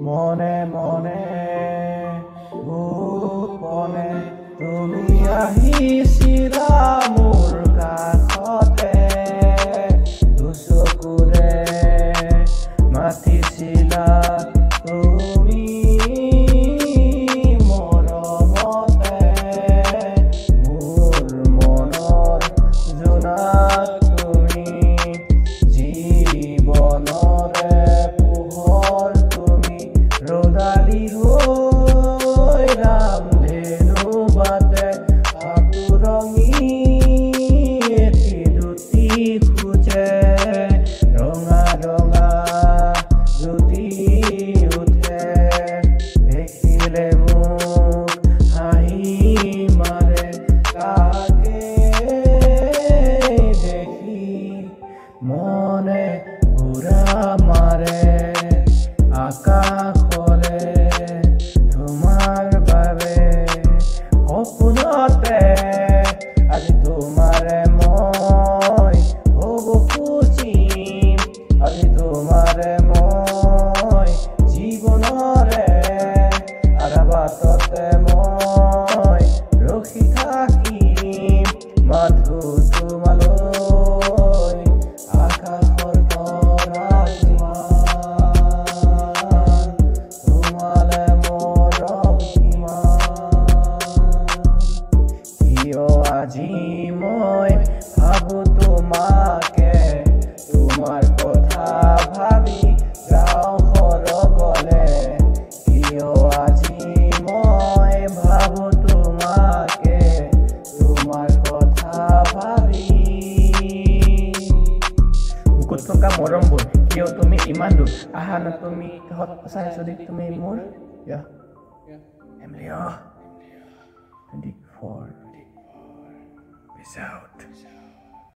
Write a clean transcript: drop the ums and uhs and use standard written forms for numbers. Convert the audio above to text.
মনে মনে গোপনে তুমি আহিছিলা মোৰ কাষতে দুচকুৰে মাতিছিলা তুমি মৰমতে মোৰ মনৰ জোনাক তুমি জীৱনৰে পোহৰ তুমি ৰ'দালি হৈ ৰামধেনু বাটে আতুৰঙি এটি দুটি খোজে ৰঙা ৰঙা জ্যোতি উঠে দেখিলে মোক হাঁহি মাৰে তাকে দেখি মনে ঘোঁৰা মাৰে আকাশলে তোমাৰ বাবে সপোনতে আজি তোমাৰে মই হ'ব খুজিম আজি তোমাৰে মই জীৱনৰে আৰাবাটতে মই ৰখি থাকিম মাথো তোমালৈ আকাশৰ তৰা কিমান তোমালে মৰম কিমান কিয় আজি মই ভাবো তোমাকে তোমাৰ কথা ভাবি যাওঁ সৰগলে কিয় আজি মই ভাবো তোমাকে তোমাৰ কথা ভাবি বুকুত থকা মৰমবোৰ কিয় তুমি ইমান দূৰ আহা না তুমি সঁচাই যদি তুমি মোৰ Emilio 24 Peace out.